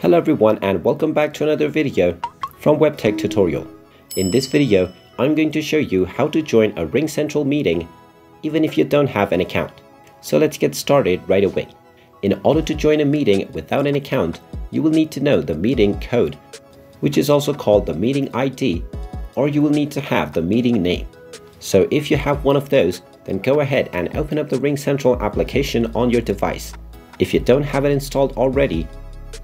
Hello everyone and welcome back to another video from Webtech Tutorial. In this video, I'm going to show you how to join a RingCentral meeting even if you don't have an account. So let's get started right away. In order to join a meeting without an account, you will need to know the meeting code, which is also called the meeting ID, or you will need to have the meeting name. So if you have one of those, then go ahead and open up the RingCentral application on your device. If you don't have it installed already,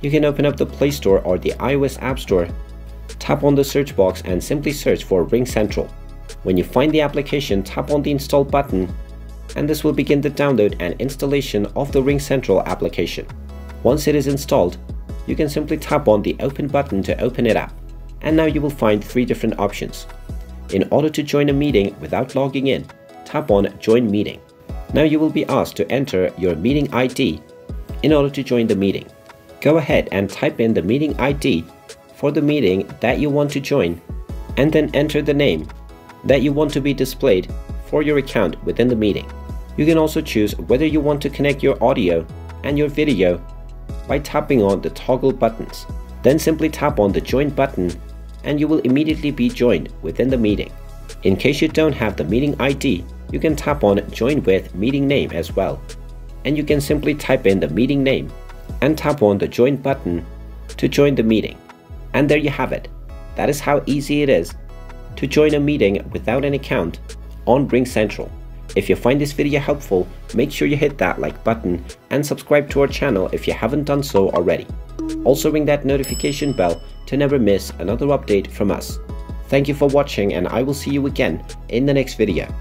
you can open up the Play Store or the iOS App Store, tap on the search box and simply search for RingCentral. When you find the application, tap on the install button and this will begin the download and installation of the RingCentral application. Once it is installed, you can simply tap on the open button to open it up, and now you will find three different options. In order to join a meeting without logging in, tap on Join Meeting. Now you will be asked to enter your meeting ID in order to join the meeting. Go ahead and type in the meeting ID for the meeting that you want to join and then enter the name that you want to be displayed for your account within the meeting. You can also choose whether you want to connect your audio and your video by tapping on the toggle buttons. Then simply tap on the Join button and you will immediately be joined within the meeting. In case you don't have the meeting ID, you can tap on Join with Meeting Name as well. And you can simply type in the meeting name and tap on the Join button to join the meeting. And there you have it. That is how easy it is to join a meeting without an account on RingCentral. If you find this video helpful, make sure you hit that like button and subscribe to our channel if you haven't done so already. Also ring that notification bell to never miss another update from us. Thank you for watching and I will see you again in the next video.